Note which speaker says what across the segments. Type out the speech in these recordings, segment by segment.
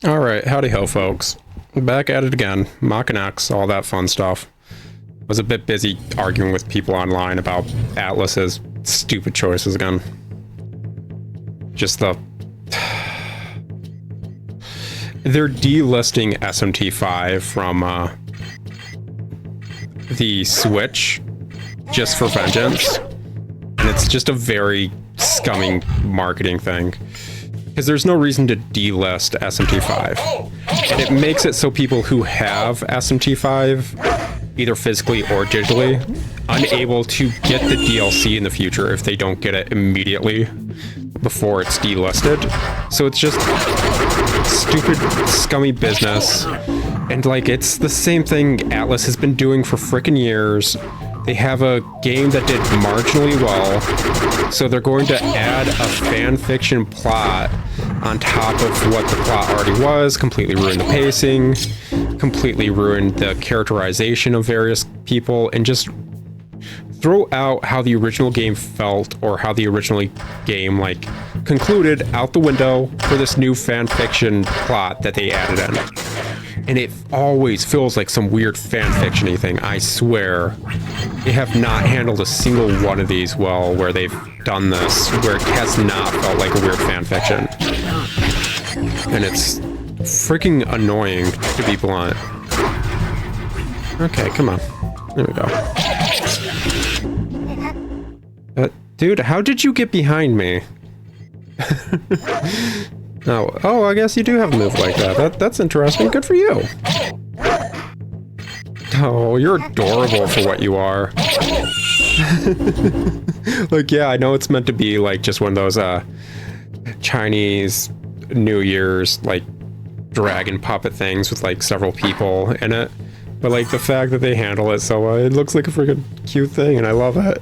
Speaker 1: Alright, howdy ho folks. Back at it again. Maken, all that fun stuff. Was a bit busy arguing with people online about Atlas's stupid choices again. Just the... They're delisting SMT5 from the Switch just for vengeance. And it's just a very scummy marketing thing. Because there's no reason to delist SMT5. And it makes it so people who have SMT5, either physically or digitally, unable to get the DLC in the future if they don't get it immediately before it's delisted. So it's just stupid, scummy business. And like, it's the same thing Atlas has been doing for frickin' years. They have a game that did marginally well, so they're going to add a fan fiction plot on top of what the plot already was, completely ruin the pacing, completely ruin the characterization of various people, and just throw out how the original game felt or how the original game like concluded out the window for this new fan fiction plot that they added in. And it always feels like some weird fan fiction-y thing, I swear. They have not handled a single one of these well where they've done this, where it has not felt like a weird fan fiction. And it's freaking annoying, to be blunt. Okay, come on. There we go. Dude, how did you get behind me? Oh, I guess you do have a move like that. That's interesting. Good for you. Oh, you're adorable for what you are. Like, yeah, I know it's meant to be like just one of those Chinese New Year's like dragon puppet things with like several people in it. But like the fact that they handle it so it looks like a freaking cute thing, and I love it.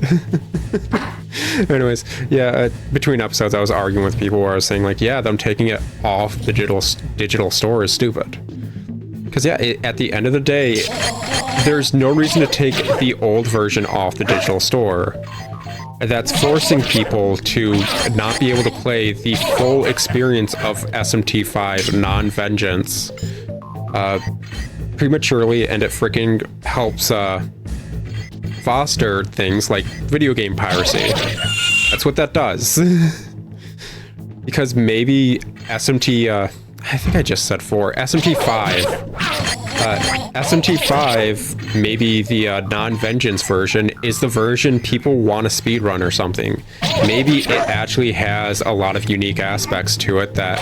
Speaker 1: Anyways, yeah, between episodes I was arguing with people where I was saying like, yeah, them taking it off the digital store is stupid. Because yeah, at the end of the day, there's no reason to take the old version off the digital store. That's forcing people to not be able to play the full experience of SMT5 non-vengeance prematurely, and it freaking helps foster things like video game piracy. That's what that does. Because maybe SMT, I think I just said 4, SMT5, SMT5, maybe the non-vengeance version is the version people want to speedrun or something. Maybe it actually has a lot of unique aspects to it that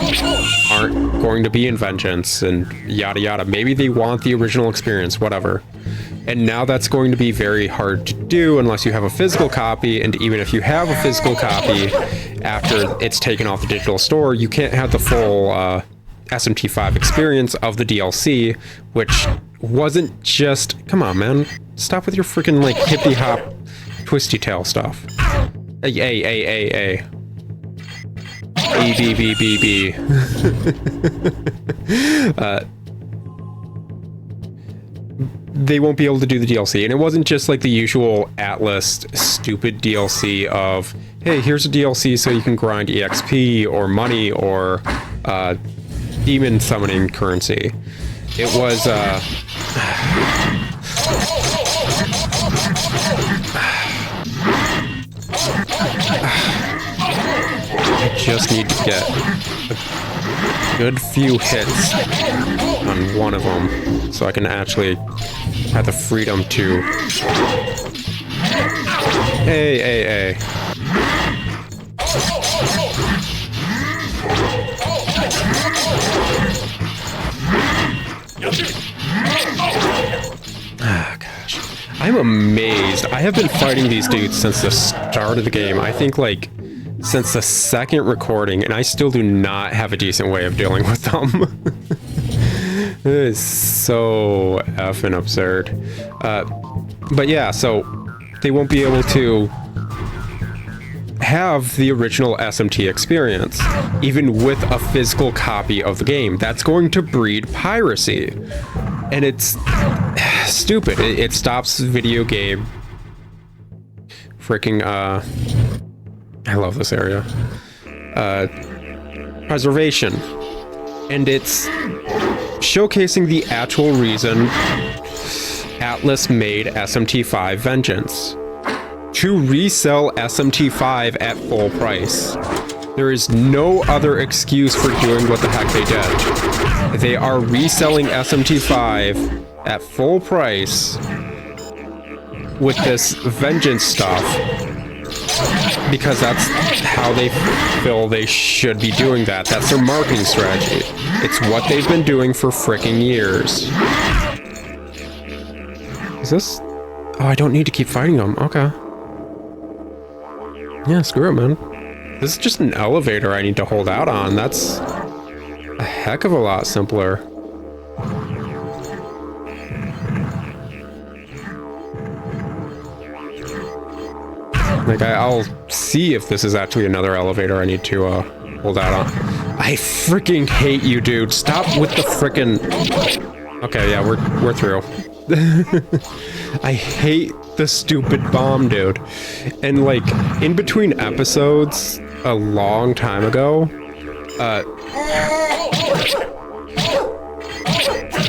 Speaker 1: aren't going to be in vengeance and yada yada. Maybe they want the original experience, whatever. And now that's going to be very hard to do unless you have a physical copy, and even if you have a physical copy, after it's taken off the digital store, you can't have the full SMT5 experience of the DLC, which wasn't just... Come on, man. Stop with your freaking, like, hippie-hop, twisty-tail stuff. A. B. They won't be able to do the DLC. And it wasn't just like the usual Atlas stupid DLC of, hey, here's a DLC so you can grind EXP or money or demon summoning currency. It was I just need to get a good few hits on one of them so I can actually have the freedom to... Hey. Ah, gosh. I'm amazed. I have been fighting these dudes since the start of the game. I think, like, since the second recording, and I still do not have a decent way of dealing with them. It is so effing absurd. But yeah, so they won't be able to have the original SMT experience, even with a physical copy of the game. That's going to breed piracy. And it's stupid. It stops video game freaking, I love this area. preservation. And it's showcasing the actual reason Atlas made SMT5 Vengeance. To resell SMT5 at full price. There is no other excuse for doing what the heck they did. They are reselling SMT5 at full price with this Vengeance stuff because that's how they feel they should be doing that. That's their marketing strategy. It's what they've been doing for fricking years. Is this? Oh, I don't need to keep fighting them. Okay. Yeah, screw it, man. This is just an elevator I need to hold out on. That's a heck of a lot simpler. Like, I'll see if this is actually another elevator I need to hold out on. I freaking hate you, dude. Stop with the frickin'... Okay, yeah, we're through. I hate the stupid bomb, dude. And like, in between episodes, a long time ago,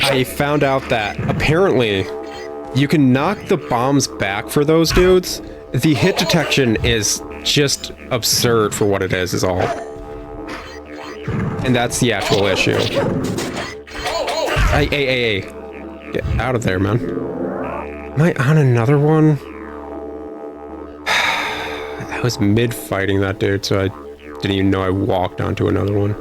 Speaker 1: I found out that apparently you can knock the bombs back for those dudes. The hit detection is just absurd for what it is all. And that's the actual issue. Hey. Get out of there, man. Am I on another one? I was mid-fighting that dude, so I didn't even know I walked onto another one.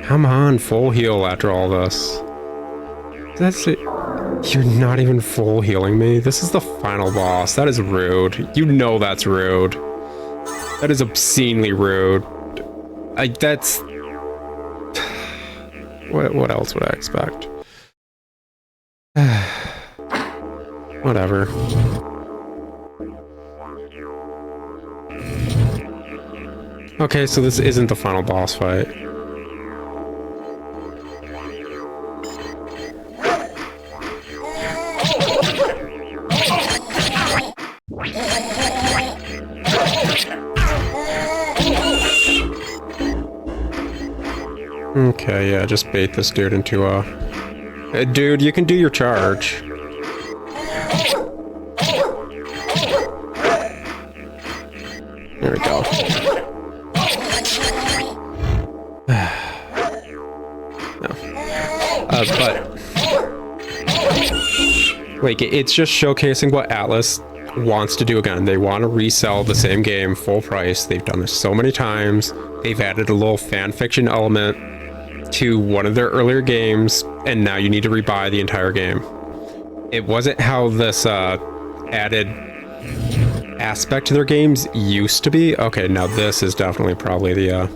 Speaker 1: Come on, full heal after all this. That's it. You're not even full healing me? This is the final boss. That is rude. You know that's rude. That is obscenely rude. That's... What else would I expect? Whatever. Okay, so this isn't the final boss fight. Okay, yeah, just bait this dude into a... dude, you can do your charge. There we go. No. But... like, it's just showcasing what Atlas wants to do again. They want to resell the same game full price. They've done this so many times. They've added a little fan fiction element to one of their earlier games, and now you need to rebuy the entire game. It wasn't how this added aspect to their games used to be. Okay, now this is definitely probably the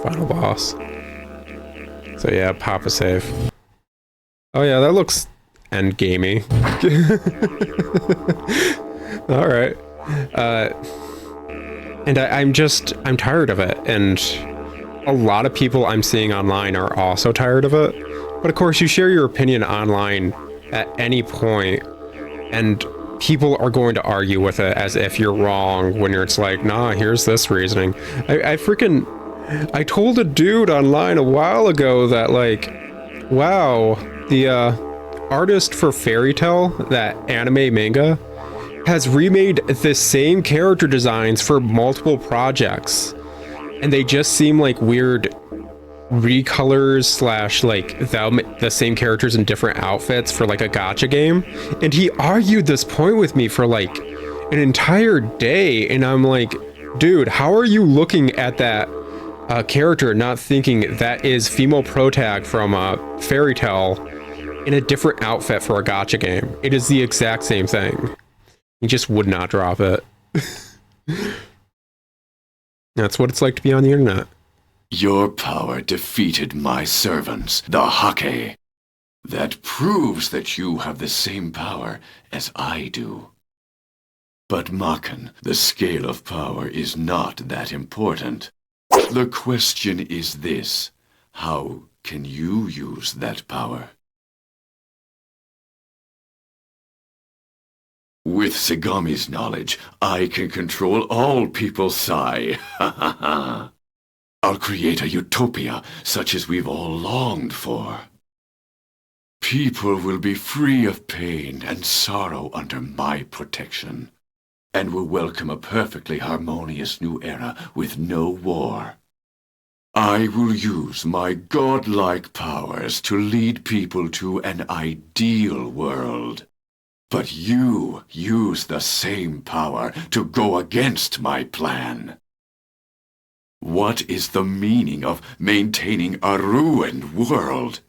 Speaker 1: final boss. So yeah, pop a save. Oh yeah, that looks end gamey. All right. And I'm tired of it, and a lot of people I'm seeing online are also tired of it. But of course, you share your opinion online at any point, and people are going to argue with it as if you're wrong when it's like, nah, here's this reasoning. I told a dude online a while ago that, like, wow, the artist for Fairy Tail, that anime manga, has remade the same character designs for multiple projects. And they just seem like weird recolors slash like the same characters in different outfits for like a gacha game. And he argued this point with me for like an entire day. And I'm like, dude, how are you looking at that character not thinking that is female protag from Fairy Tail in a different outfit for a gacha game? It is the exact same thing. He just would not drop it. That's what it's like to be on the internet.
Speaker 2: Your power defeated my servants, the Hake. That proves that you have the same power as I do. But Maken, the scale of power is not that important. The question is this: how can you use that power? With Sagami's knowledge, I can control all people, Sai. Ha ha ha. I'll create a utopia such as we've all longed for. People will be free of pain and sorrow under my protection, and will welcome a perfectly harmonious new era with no war. I will use my godlike powers to lead people to an ideal world. But you use the same power to go against my plan. What is the meaning of maintaining a ruined world?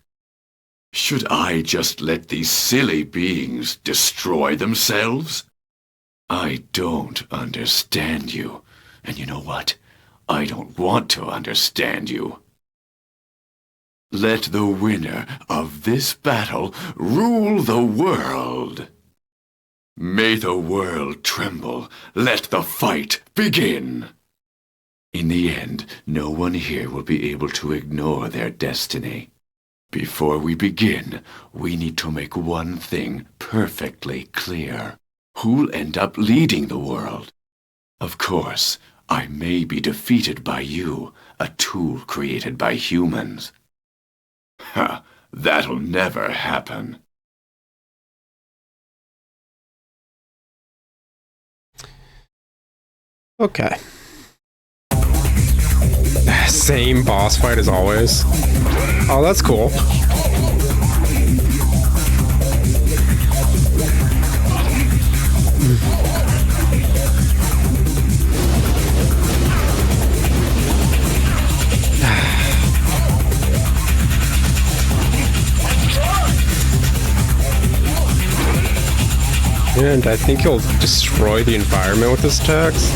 Speaker 2: Should I just let these silly beings destroy themselves? I don't understand you. And you know what? I don't want to understand you. Let the winner of this battle rule the world. May the world tremble. Let the fight begin. In the end, no one here will be able to ignore their destiny. Before we begin, we need to make one thing perfectly clear. Who'll end up leading the world? Of course, I may be defeated by you, a tool created by humans. Ha! That'll never happen.
Speaker 1: Okay. Same boss fight as always. Oh, that's cool. And I think he'll destroy the environment with his attacks.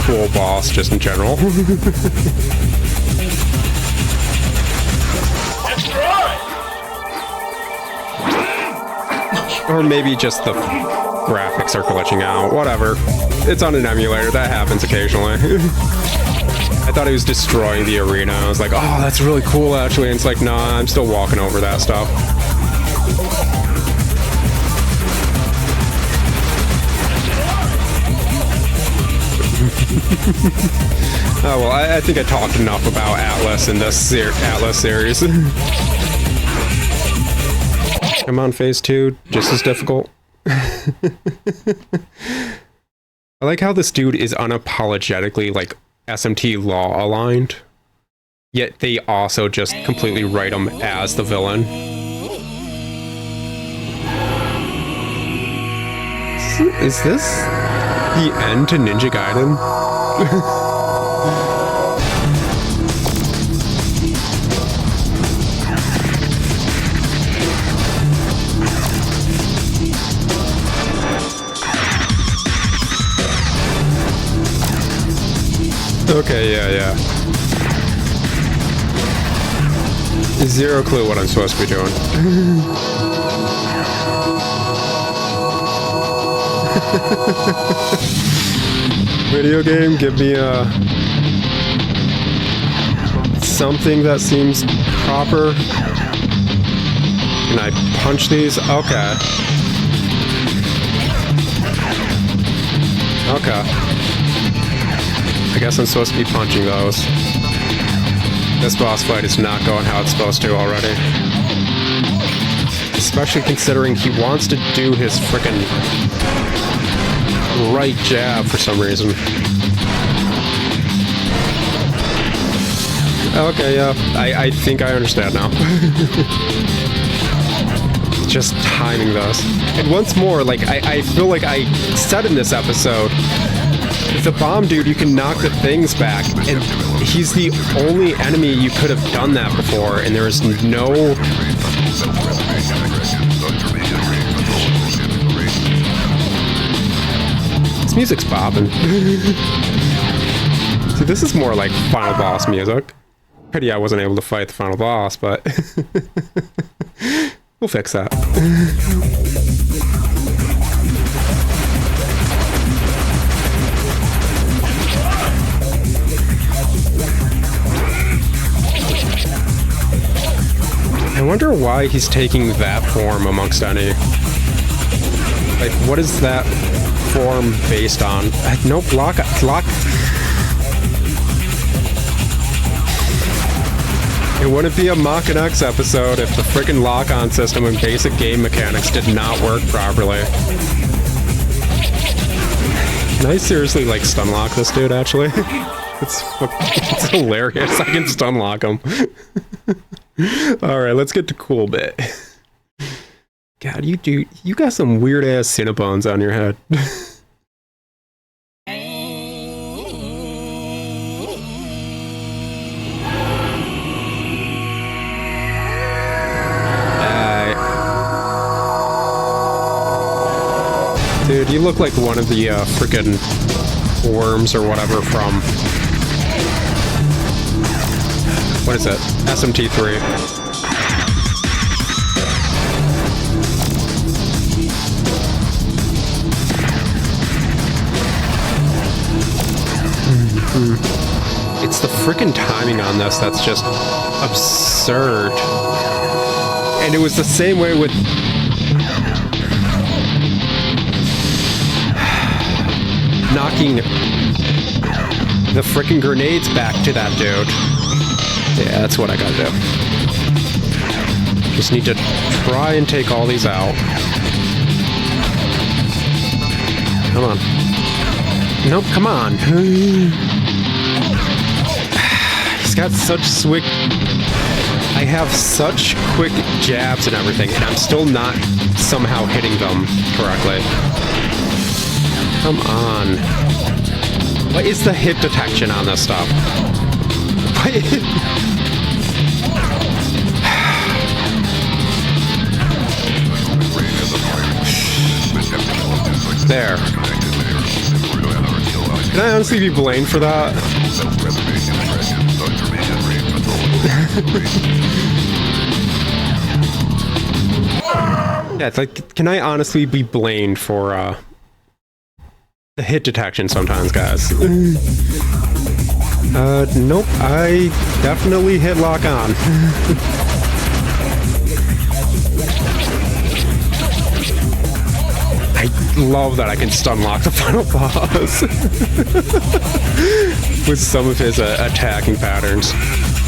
Speaker 1: Cool boss, just in general. Or maybe just the graphics are glitching out. Whatever. It's on an emulator. That happens occasionally. I thought he was destroying the arena. I was like, oh, that's really cool, actually. And it's like, nah, I'm still walking over that stuff. Oh, well, I think I talked enough about Atlas in this Atlas series. I'm on phase 2, just as difficult. I like how this dude is unapologetically, like, SMT law aligned, yet they also just completely write him as the villain. Is this the end to Ninja Gaiden? Okay, yeah. Zero clue what I'm supposed to be doing. Video game, give me something that seems proper. Can I punch these? Okay. I guess I'm supposed to be punching those. This boss fight is not going how it's supposed to already. Especially considering he wants to do his frickin' right jab for some reason. Okay, yeah, I think I understand now. Just timing those. And once more, like, I feel like I said in this episode, the bomb dude, you can knock the things back, and he's the only enemy you could have done that before, and there is no... This music's bopping. See, this is more like final boss music. Pity I wasn't able to fight the final boss, but... we'll fix that. I wonder why he's taking that form amongst any. Like, what is that form based on? No, block. It wouldn't be a Maken X episode if the freaking lock-on system and basic game mechanics did not work properly. Can I seriously, like, stun lock this dude, actually? It's hilarious. I can stun lock him. Alright, let's get to cool bit. God, you got some weird-ass Cinnabons on your head. Dude, you look like one of the frickin' worms or whatever from... What is it? SMT3. It's the frickin' timing on this that's just absurd. And it was the same way with... knocking the frickin' grenades back to that dude. Yeah, that's what I gotta do. Just need to try and take all these out. Come on. Nope, come on. He's got such swift... I have such quick jabs and everything, and I'm still not somehow hitting them correctly. Come on. What is the hit detection on this stuff? There. Can I honestly be blamed for that? Yeah, it's like, can I honestly be blamed for, the hit detection sometimes, guys? Nope, I definitely hit lock on. I love that I can stun lock the final boss with some of his attacking patterns.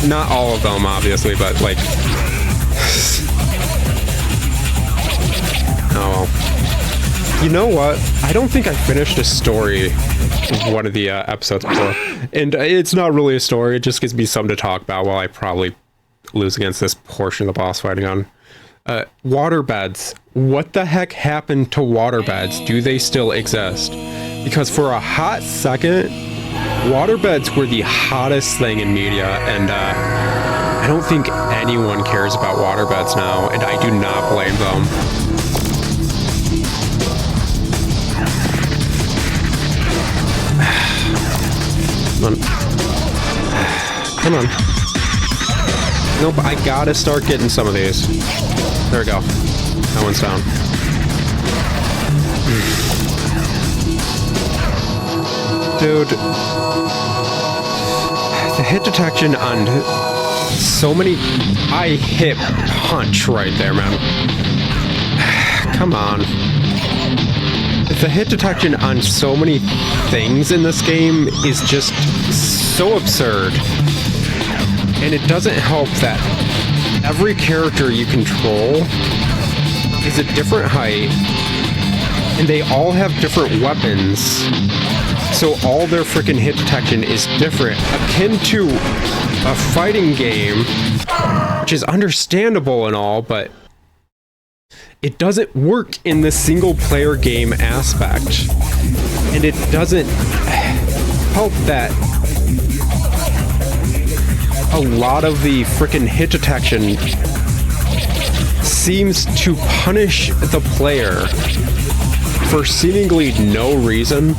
Speaker 1: Not all of them, obviously, but like... Oh well. You know what? I don't think I finished a story one of the episodes before. And it's not really a story, it just gives me something to talk about while I probably lose against this portion of the boss fighting on. Waterbeds. What the heck happened to waterbeds? Do they still exist? Because for a hot second, waterbeds were the hottest thing in media, and I don't think anyone cares about waterbeds now, and I do not blame them. Come on. Come on. Nope, I gotta start getting some of these. There we go. That one's down. Dude. The hit detection on so many... I hit punch right there, man. Come on. The hit detection on so many things in this game is just so absurd. And it doesn't help that every character you control is a different height, and they all have different weapons. So all their freaking hit detection is different, akin to a fighting game, which is understandable and all, but it doesn't work in the single player game aspect. And it doesn't help that a lot of the frickin' hit detection seems to punish the player for seemingly no reason.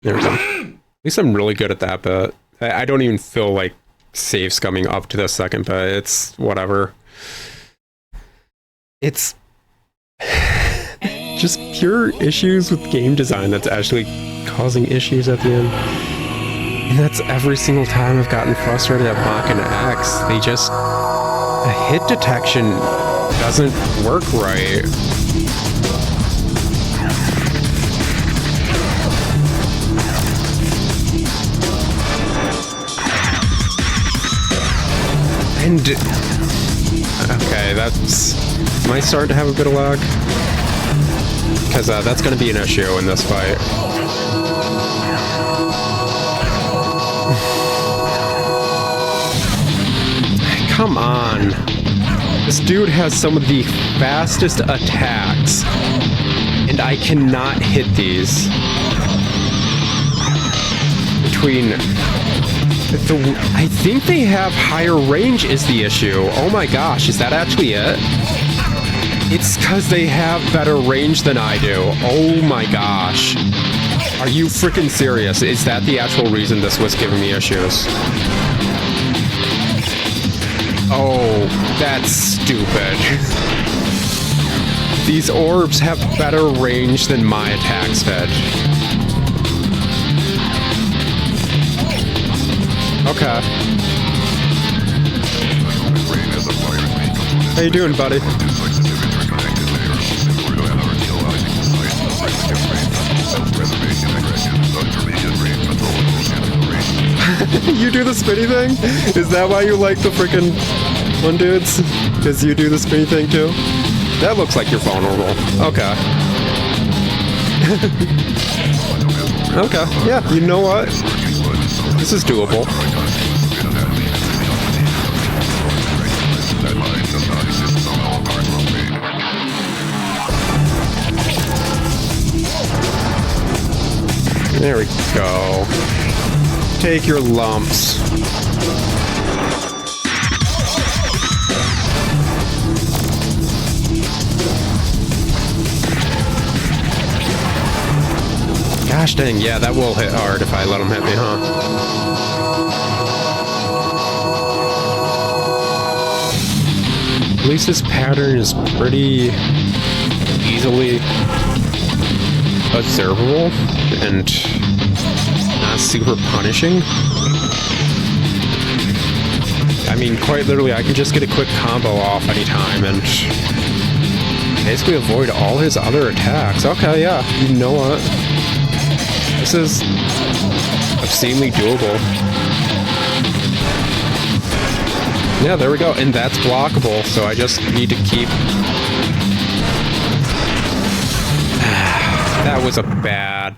Speaker 1: There we go. At least I'm really good at that, but I don't even feel like save scumming up to the second, but it's whatever. It's just pure issues with game design that's actually causing issues at the end. And that's every single time I've gotten frustrated at Maken X. They just... the hit detection doesn't work right. orbs. Am I starting to have a bit of lag? Because that's going to be an issue in this fight. Come on. This dude has some of the fastest attacks, and I cannot hit these. I think they have higher range is the issue. Oh my gosh, is that actually it? It's because they have better range than I do. Oh my gosh. Are you freaking serious? Is that the actual reason this was giving me issues? Oh, that's stupid. These orbs have better range than my attacks did. Okay. How you doing, buddy? You do the spinny thing? Is that why you like the freaking one dudes? Because you do the spinny thing too? That looks like you're vulnerable. Okay. Okay, yeah, you know what? This is doable. There we go. Take your lumps. Gosh dang, yeah, that will hit hard if I let him hit me, huh? At least this pattern is pretty easily observable and not super punishing. I mean, quite literally, I can just get a quick combo off anytime and basically avoid all his other attacks. Okay, yeah, you know what? This is obscenely doable. Yeah, there we go. And that's blockable, so I just need to keep... That was a bad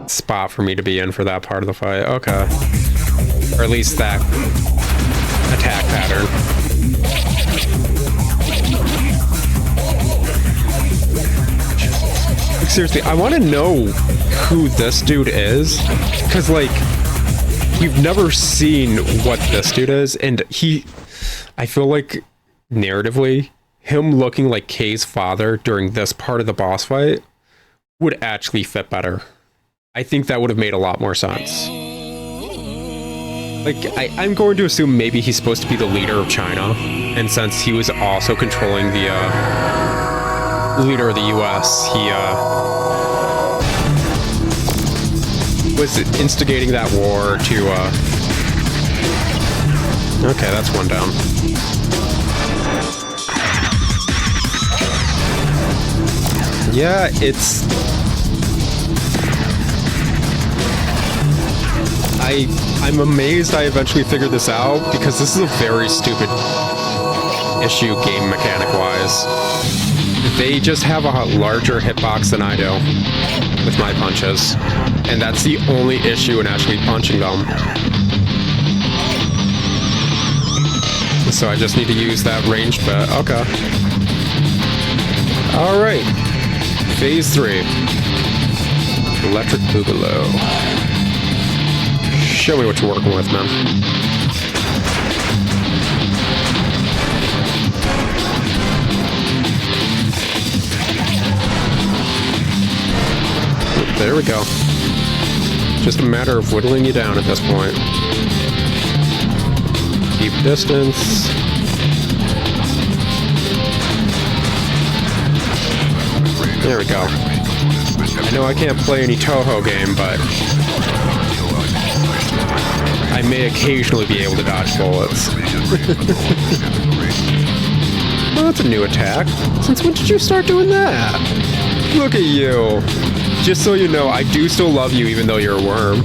Speaker 1: spot for me to be in for that part of the fight. Okay. Or at least that attack pattern. Like, seriously, I want to know who this dude is, because like we've never seen what this dude is, and I feel like narratively him looking like Kay's father during this part of the boss fight would actually fit better. I think that would have made a lot more sense. Like, I'm going to assume maybe he's supposed to be the leader of China, and since he was also controlling the leader of the US, he was instigating that war to okay, that's one down. Yeah, I'm amazed I eventually figured this out, because this is a very stupid issue game mechanic-wise. They just have a larger hitbox than I do with my punches, and that's the only issue in actually punching them. So I just need to use that ranged bit. Okay. Alright. Phase 3. Electric Boogaloo. Show me what you're working with, man. There we go. Just a matter of whittling you down at this point. Keep distance. There we go. I know I can't play any Toho game, but I may occasionally be able to dodge bullets. Oh, that's a new attack. Since when did you start doing that? Look at you. Just so you know, I do still love you even though you're a worm.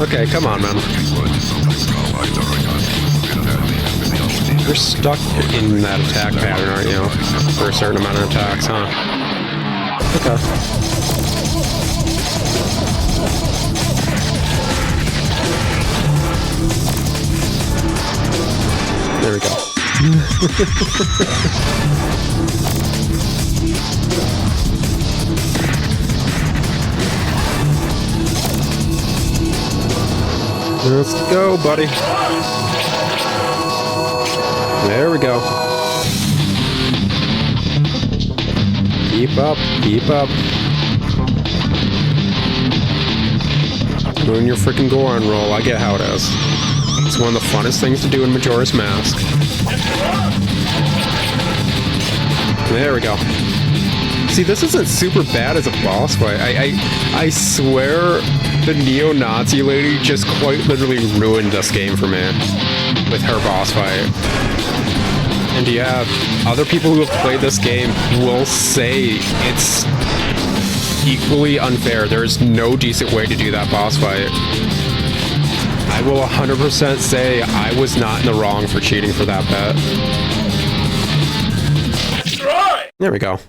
Speaker 1: Okay, come on, man. You're stuck in that attack pattern, aren't you? For a certain amount of attacks, huh? Okay. There we go. Let's go, buddy. There we go. Keep up, keep up. Doing your freaking Goron roll, I get how it is. It's one of the funnest things to do in Majora's Mask. There we go. See, this isn't super bad as a boss fight. I swear the neo-Nazi lady just quite literally ruined this game for me with her boss fight. And yeah, other people who have played this game will say it's equally unfair. There's no decent way to do that boss fight. I will 100% say I was not in the wrong for cheating for that bet. There we go.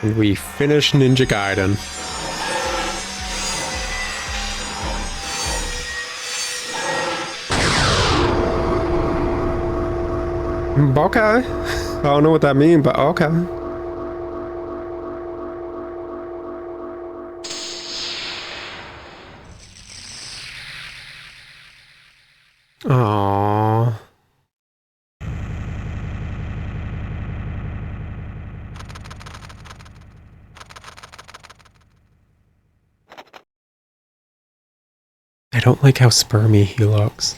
Speaker 1: And we finish Ninja Gaiden. Okay. I don't know what that means, but okay. Aww. I don't like how spermy he looks.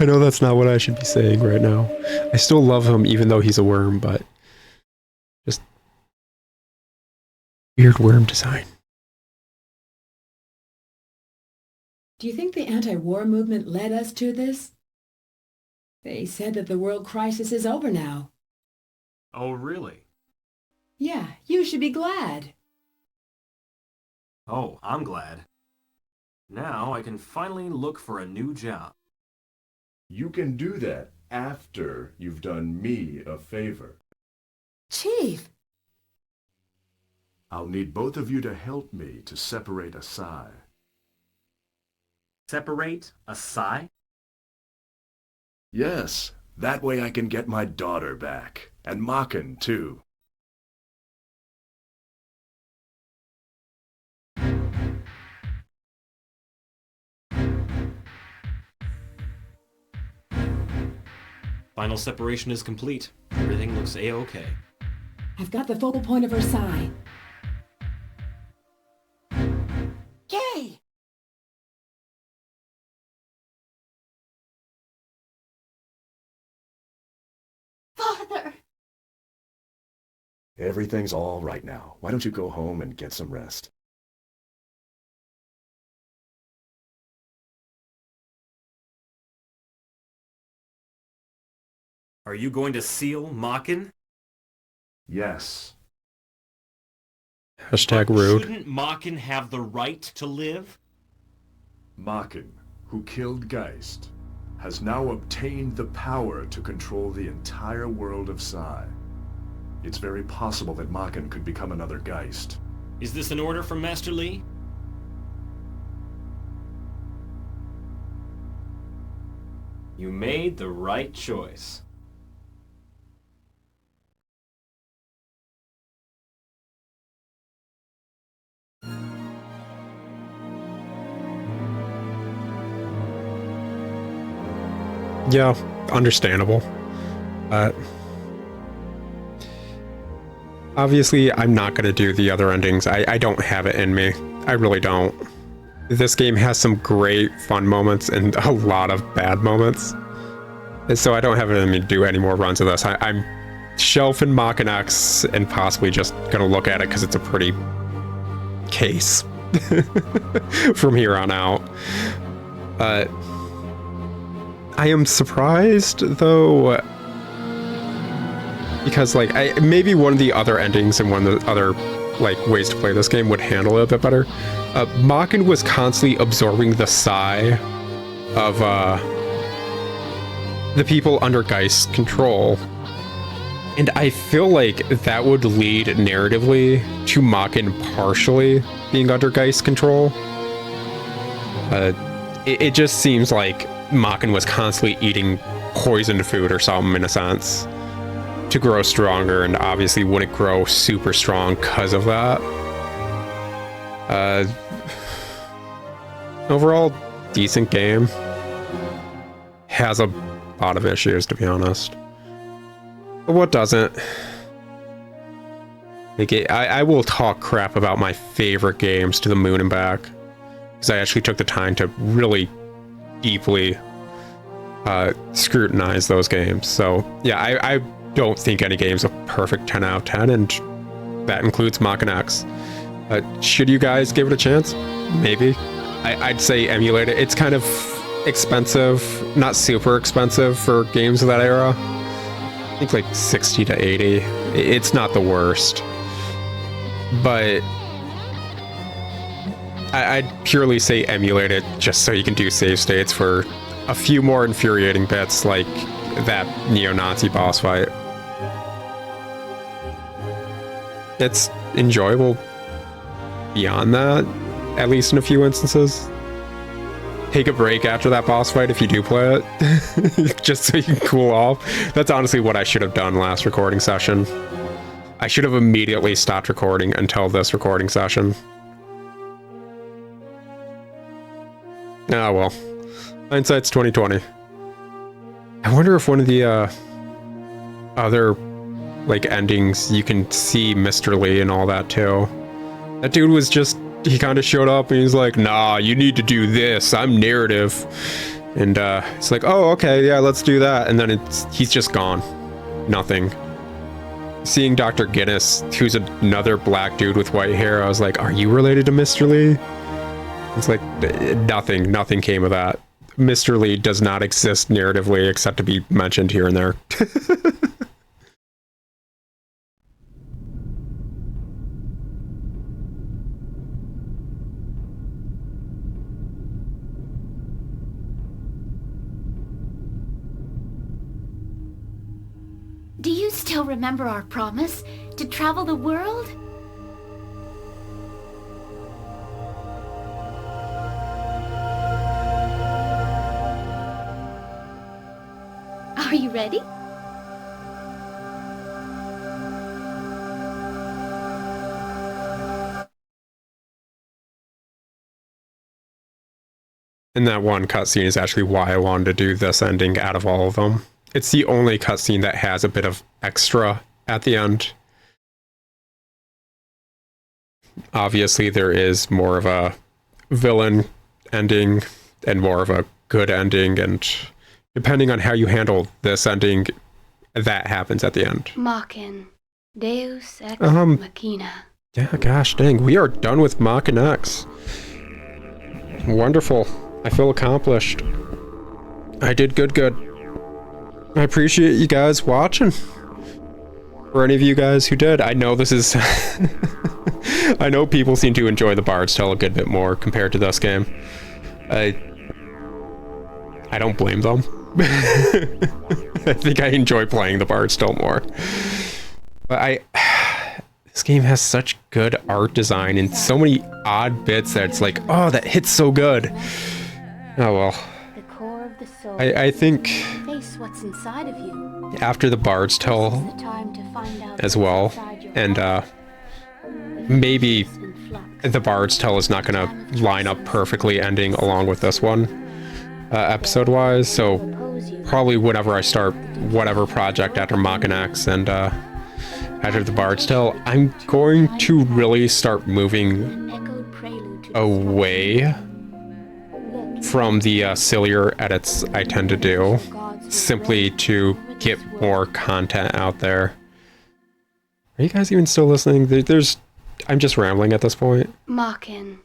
Speaker 1: I know that's not what I should be saying right now. I still love him even though he's a worm, but just weird worm design.
Speaker 3: Do you think the anti-war movement led us to this? They said that the world crisis is over now.
Speaker 4: Oh, really?
Speaker 3: Yeah, you should be glad.
Speaker 4: Oh, I'm glad. Now I can finally look for a new job.
Speaker 5: You can do that after you've done me a favor.
Speaker 3: Chief!
Speaker 5: I'll need both of you to help me to separate Asai.
Speaker 4: Separate Asai?
Speaker 5: Yes, that way I can get my daughter back. And Maken, too.
Speaker 4: Final separation is complete. Everything looks A-okay.
Speaker 3: I've got the focal point of her side. Yay! Father!
Speaker 5: Everything's all right now. Why don't you go home and get some rest?
Speaker 4: Are you going to seal Maken?
Speaker 5: Yes.
Speaker 1: Hashtag rude.
Speaker 4: Shouldn't Maken have the right to live?
Speaker 5: Maken, who killed Geist, has now obtained the power to control the entire world of Sai. It's very possible that Maken could become another Geist.
Speaker 4: Is this an order from Master Li? You made the right choice.
Speaker 1: Yeah, understandable. Obviously, I'm not going to do the other endings. I don't have it in me. I really don't. This game has some great fun moments and a lot of bad moments. And so I don't have it in me to do any more runs of this. I'm shelving Maken X and possibly just going to look at it because it's a pretty case from here on out. I am surprised, though, because, like, maybe one of the other endings and one of the other like ways to play this game would handle it a bit better. Maken was constantly absorbing the psi of the people under Geist's control. And I feel like that would lead narratively to Maken partially being under Geist's control. It just seems like Maken was constantly eating poisoned food or something in a sense to grow stronger, and obviously wouldn't grow super strong because of that. Overall, decent game. Has a lot of issues, to be honest. But what doesn't? Like, I will talk crap about my favorite games to the moon and back, because I actually took the time to really deeply scrutinize those games. So yeah, I don't think any game's a perfect 10 out of 10, and that includes Maken X. Should you guys give it a chance? Maybe. I'd say emulate it. It's kind of expensive, not super expensive for games of that era. I think like 60 to 80. It's not the worst. But I'd purely say emulate it just so you can do save states for a few more infuriating bits like that neo-Nazi boss fight. It's enjoyable beyond that, at least in a few instances. Take a break after that boss fight if you do play it, just so you can cool off. That's honestly what I should have done last recording session. I should have immediately stopped recording until this recording session. Ah, well. Hindsight's 2020. I wonder if one of the other like endings you can see Mr. Lee and all that too. That dude was just, he kind of showed up and he's like, nah, you need to do this, I'm narrative. And it's like, oh, okay, yeah, let's do that. And then he's just gone. Nothing. Seeing Dr. Guinness, who's another black dude with white hair, I was like, are you related to Mr. Lee? It's like, nothing came of that. Mr. Lee does not exist narratively except to be mentioned here and there.
Speaker 6: Do you still remember our promise to travel the world? Are you ready?
Speaker 1: And that one cutscene is actually why I wanted to do this ending out of all of them. It's the only cutscene that has a bit of extra at the end. Obviously, there is more of a villain ending and more of a good ending, and depending on how you handle this ending, that happens at the end.
Speaker 6: Maken. Deus ex machina.
Speaker 1: Yeah, gosh dang, we are done with Maken X. Wonderful. I feel accomplished. I did good. I appreciate you guys watching. For any of you guys who did, I know this is... I know people seem to enjoy the Bard's Tale a good bit more compared to this game. I don't blame them. I think I enjoy playing the Bard's Tale more. But this game has such good art design and so many odd bits that it's like, oh, that hits so good. Oh well.
Speaker 6: The core of the soul.
Speaker 1: I think
Speaker 6: Face what's inside of you.
Speaker 1: after the Bard's Tale
Speaker 6: The time to find out
Speaker 1: as well,
Speaker 6: inside your
Speaker 1: and
Speaker 6: heart.
Speaker 1: maybe
Speaker 6: The focus in flux.
Speaker 1: the Bard's Tale is not gonna line up perfectly ending along with this one, episode wise, so
Speaker 6: Oppose you.
Speaker 1: probably whenever I start whatever project after Maken X and after the Bard's Tale, I'm going to really start moving
Speaker 6: Echoed prelude to the
Speaker 1: away
Speaker 6: Look,
Speaker 1: from the sillier edits I tend to do,
Speaker 6: God's
Speaker 1: simply to get more content out there. Are you guys even still listening? I'm just rambling at this point.
Speaker 6: Maken.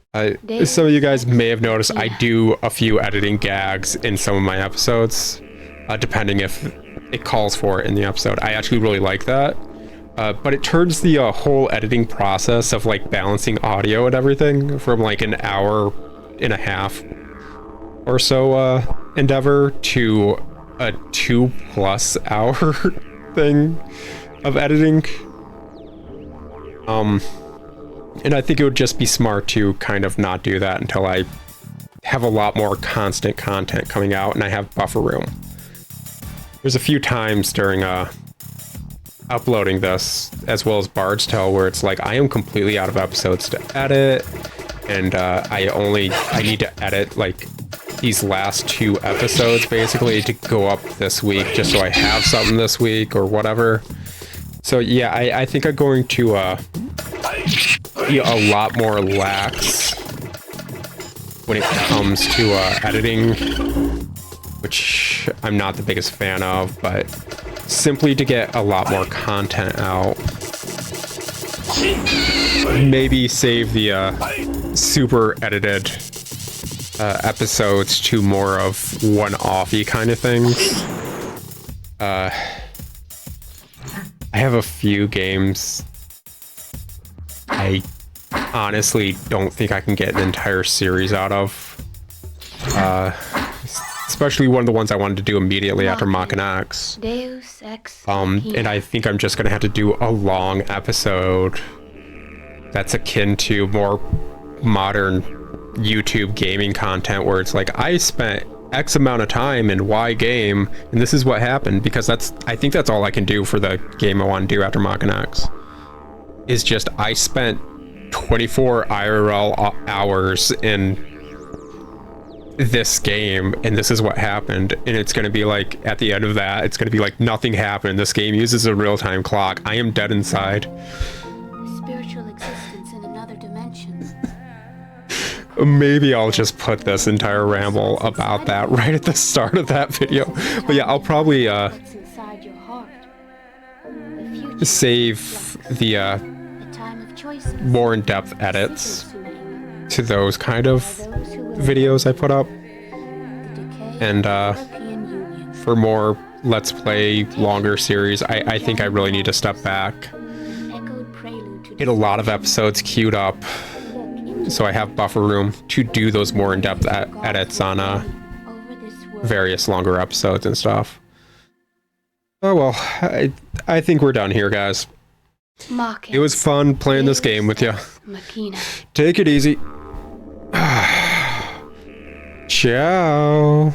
Speaker 1: Some of you guys may have noticed I do a few editing gags in some of my episodes, depending if it calls for it in the episode. I actually really like that. but it turns the whole editing process of like balancing audio and everything from like an hour and a half or so endeavor to a 2+ hour thing of editing. And I think it would just be smart to kind of not do that until I have a lot more constant content coming out and I have buffer room. There's a few times during uploading this, as well as Bard's Tale, where it's like I am completely out of episodes to edit, and I need to edit like these last 2 episodes basically to go up this week, just so I have something this week or whatever. So yeah, I think I'm going to be a lot more lax when it comes to editing, which I'm not the biggest fan of, but simply to get a lot more content out. Maybe save the super edited episodes to more of one-offy kind of things. I have a few games I honestly don't think I can get an entire series out of. Especially one of the ones I wanted to do immediately after Maken X.
Speaker 6: Deus ex
Speaker 1: And I think I'm just gonna have to do a long episode that's akin to more modern YouTube gaming content, where it's like I spent X amount of time in Y game and this is what happened, because I think that's all I can do for the game I want to do after Maken X. Is just I spent 24 IRL hours in this game and this is what happened, and it's going to be like at the end of that it's going to be like nothing happened. This game uses a real-time clock. I am dead inside.
Speaker 6: A spiritual existence in another dimension.
Speaker 1: Maybe I'll just put this entire ramble about that right at the start of that video. But yeah, I'll probably
Speaker 6: What's inside your heart. The future
Speaker 1: save the
Speaker 6: a time of choices.
Speaker 1: more in-depth edits
Speaker 6: Seekers who aim
Speaker 1: to those kind of
Speaker 6: those who will
Speaker 1: videos I put up,
Speaker 6: the decay
Speaker 1: and
Speaker 6: of the European Union.
Speaker 1: for more Let's Play longer series, I think I really need to step back,
Speaker 6: Echoed prelude to
Speaker 1: get a lot of episodes queued up so I have buffer room to do those more in-depth edits on
Speaker 6: over this world.
Speaker 1: various longer episodes and stuff. Oh well, I think we're done here, guys.
Speaker 6: Maken.
Speaker 1: It was fun playing this game with you.
Speaker 6: Machina.
Speaker 1: Take it easy. Ciao.